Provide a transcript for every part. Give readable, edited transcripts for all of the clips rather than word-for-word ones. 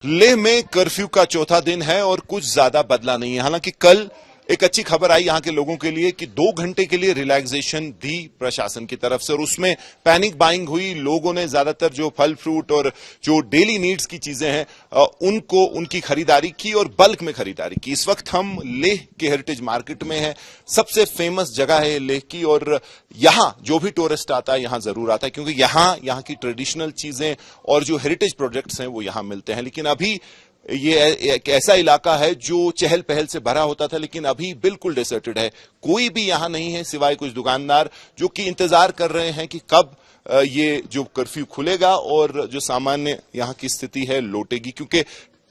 लेह में कर्फ्यू का चौथा दिन है और कुछ ज्यादा बदला नहीं है। हालांकि कल एक अच्छी खबर आई यहां के लोगों के लिए कि 2 घंटे के लिए रिलैक्सेशन दी प्रशासन की तरफ से और उसमें पैनिक बाइंग हुई। लोगों ने ज्यादातर जो फल फ्रूट और जो डेली नीड्स की चीजें हैं उनको उनकी खरीदारी की और बल्क में खरीदारी की। इस वक्त हम लेह के हेरिटेज मार्केट में हैं। सबसे फेमस जगह है लेह की और यहां जो भी टूरिस्ट आता है यहां जरूर आता है क्योंकि यहां की ट्रेडिशनल चीजें और जो हेरिटेज प्रोजेक्ट्स हैं वो यहां मिलते हैं। लेकिन अभी ये एक ऐसा इलाका है जो चहल पहल से भरा होता था लेकिन अभी बिल्कुल डिसर्टेड है। कोई भी यहां नहीं है सिवाय कुछ दुकानदार जो कि इंतजार कर रहे हैं कि कब ये जो कर्फ्यू खुलेगा और जो सामान्य यहां की स्थिति है लौटेगी, क्योंकि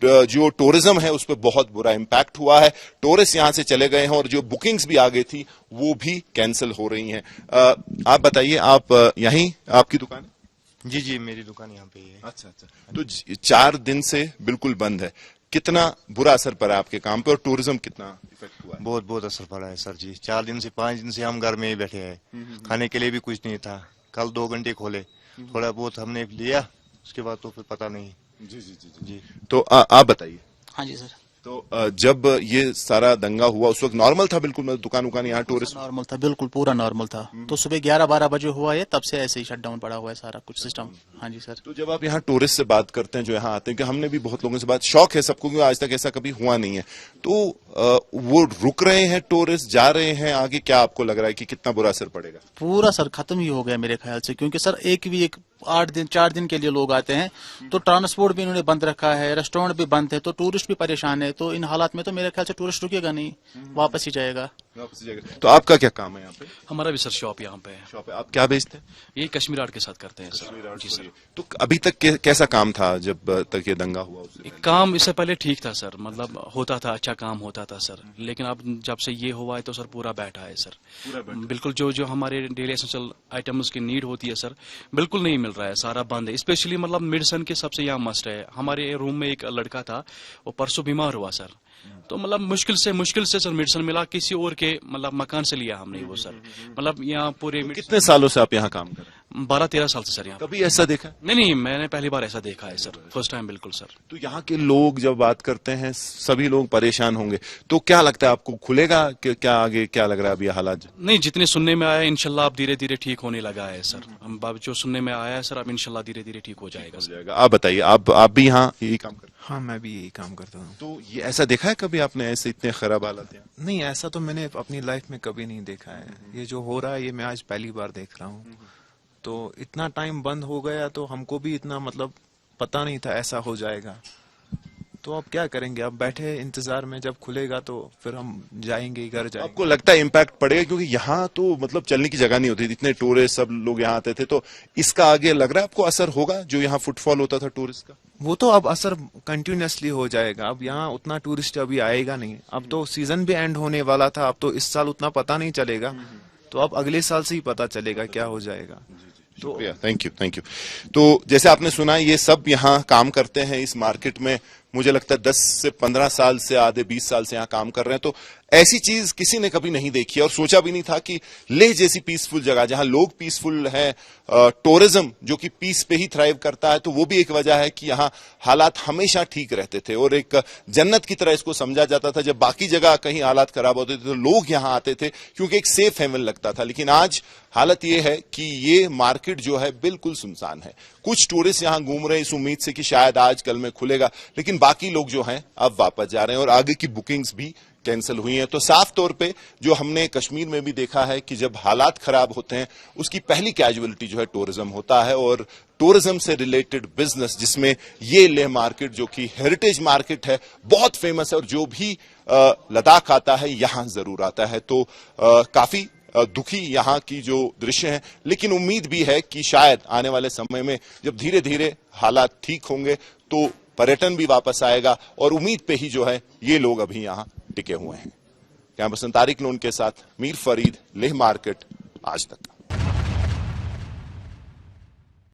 जो टूरिज्म है उस पर बहुत बुरा इंपैक्ट हुआ है। टूरिस्ट यहां से चले गए हैं और जो बुकिंग्स भी आ गई थी वो भी कैंसिल हो रही हैं। आप बताइए, आप यहीं आपकी दुकान है? जी, मेरी दुकान यहाँ पे ही है। अच्छा। तो 4 दिन से बिल्कुल बंद है। कितना बुरा असर पड़ा आपके काम पे और टूरिज्म कितना इफेक्ट हुआ है? बहुत असर पड़ा है सर जी। 4 दिन से 5 दिन से हम घर में ही बैठे हैं। खाने के लिए भी कुछ नहीं था। कल 2 घंटे खोले, थोड़ा बहुत हमने लिया, उसके बाद तो फिर पता नहीं। जी। तो आप बताइए। हाँ जी सर। तो जब ये सारा दंगा हुआ उस वक्त नॉर्मल था बिल्कुल, मतलब दुकान यहाँ टूरिस्ट नॉर्मल था, बिल्कुल पूरा नॉर्मल था। तो सुबह 11-12 बजे हुआ है, तब से ऐसे ही शटडाउन पड़ा हुआ है सारा कुछ सिस्टम। हाँ जी सर। तो जब आप यहाँ टूरिस्ट से बात करते हैं जो यहाँ आते हैं, कि हमने भी बहुत लोगों से बात, शौक है सबको क्योंकि आज तक ऐसा कभी हुआ नहीं है, तो वो रुक रहे हैं, टूरिस्ट जा रहे हैं आगे, क्या आपको लग रहा है कि कितना बुरा असर पड़ेगा? पूरा सर खत्म ही हो गया मेरे ख्याल से, क्योंकि सर 4 दिन के लिए लोग आते हैं तो ट्रांसपोर्ट भी इन्होंने बंद रखा है, रेस्टोरेंट भी बंद है, तो टूरिस्ट भी परेशान है। तो इन हालात में तो मेरे ख्याल से टूरिस्ट रुकेगा नहीं, वापस ही जाएगा। तो आपका क्या काम है यहाँ पे? हमारा भी सर शॉप यहाँ पे है। शॉप है, आप क्या बेचते हैं? ये कश्मीर आर्ट के साथ करते हैं सर। जी सर। तो अभी तक कैसा काम था जब तक ये दंगा हुआ? काम इससे पहले ठीक था सर, मतलब होता था, अच्छा काम होता था सर। लेकिन अब जब से ये हुआ है तो सर पूरा बैठा है सर। बिल्कुल जो हमारे डेली एसेंशियल आइटम्स की नीड होती है सर, बिल्कुल नहीं मिल रहा है, सारा बंद है। स्पेशली मतलब मेडिसिन के सबसे यहाँ मस्ट है। हमारे रूम में एक लड़का था, वो परसों बीमार हुआ सर, तो मतलब मुश्किल से सर मेडिसिन मिला, किसी और के मतलब मकान से लिया हमने वो सर। मतलब यहाँ पूरे कितने सालों से आप यहाँ काम कर रहे हैं? 12-13 साल से सर यहाँ। कभी ऐसा देखा? नहीं, मैंने पहली बार ऐसा देखा है सर, फर्स्ट टाइम बिल्कुल सर। तो यहाँ के लोग जब बात करते हैं सभी लोग परेशान होंगे, तो क्या लगता है आपको खुलेगा कि क्या आगे, क्या लग रहा है अभी हालात? नहीं, जितने सुनने में आया इंशाल्लाह अब धीरे धीरे ठीक होने लगा है सर। हम जो सुनने में आया है सर, अब इंशाल्लाह धीरे धीरे ठीक हो जाएगा। आप बताइए, आप भी यहाँ यही काम करते हैं? हाँ, मैं भी यही काम करता हूँ। तो ये ऐसा देखा है कभी आपने, ऐसे इतने खराब हालात? नहीं, ऐसा तो मैंने अपनी लाइफ में कभी नहीं देखा है। ये जो हो रहा है ये मैं आज पहली बार देख रहा हूँ। तो इतना टाइम बंद हो गया तो हमको भी इतना मतलब पता नहीं था ऐसा हो जाएगा। तो अब क्या करेंगे, अब बैठे इंतजार में, जब खुलेगा तो फिर हम जाएंगे, घर जाएंगे। आपको लगता है इम्पैक्ट पड़ेगा? क्योंकि यहाँ तो मतलब चलने की जगह नहीं होती, इतने टूरिस्ट सब लोग यहाँ आते थे, तो इसका आगे लग रहा है आपको असर होगा जो यहाँ फुटफॉल होता था टूरिस्ट का? वो तो अब असर कंटिन्यूसली हो जाएगा। अब यहाँ उतना टूरिस्ट अभी आएगा नहीं। अब तो सीजन भी एंड होने वाला था, अब तो इस साल उतना पता नहीं चलेगा, तो अब अगले साल से ही पता चलेगा क्या हो जाएगा। तो थैंक यू। तो जैसे आपने सुना, ये सब यहाँ काम करते हैं इस मार्केट में, मुझे लगता है 10 से 15 साल से, आधे 20 साल से यहाँ काम कर रहे हैं। तो ऐसी चीज किसी ने कभी नहीं देखी और सोचा भी नहीं था कि लेह जैसी पीसफुल जगह जहां लोग पीसफुल है, टूरिज्म जो कि पीस पे ही थ्राइव करता है, तो वो भी एक वजह है कि यहाँ हालात हमेशा ठीक रहते थे और एक जन्नत की तरह इसको समझा जाता था। जब बाकी जगह कहीं हालात खराब होते थे तो लोग यहाँ आते थे क्योंकि एक सेफ हेवन लगता था। लेकिन आज हालत ये है कि ये मार्केट जो है बिल्कुल सुनसान है। कुछ टूरिस्ट यहाँ घूम रहे हैं इस उम्मीद से कि शायद आज कल में खुलेगा, लेकिन बाकी लोग जो हैं अब वापस जा रहे हैं और आगे की बुकिंग्स भी कैंसिल हुई हैं। तो साफ तौर पे जो हमने कश्मीर में भी देखा है कि जब हालात खराब होते हैं उसकी पहली कैजुअलिटी जो है टूरिज्म होता है और टूरिज्म से रिलेटेड बिजनेस, जिसमें ये लेह मार्केट जो कि हेरिटेज मार्केट है, बहुत फेमस है और जो भी लद्दाख आता है यहां जरूर आता है। तो काफी दुखी यहाँ की जो दृश्य है, लेकिन उम्मीद भी है कि शायद आने वाले समय में जब धीरे धीरे हालात ठीक होंगे तो पर्यटन भी वापस आएगा और उम्मीद पे ही जो है ये लोग अभी यहाँ टिके हुए हैं। कैमरा पर्सन तारिक लोन के साथ मीर फरीद, लेह मार्केट, आज तक।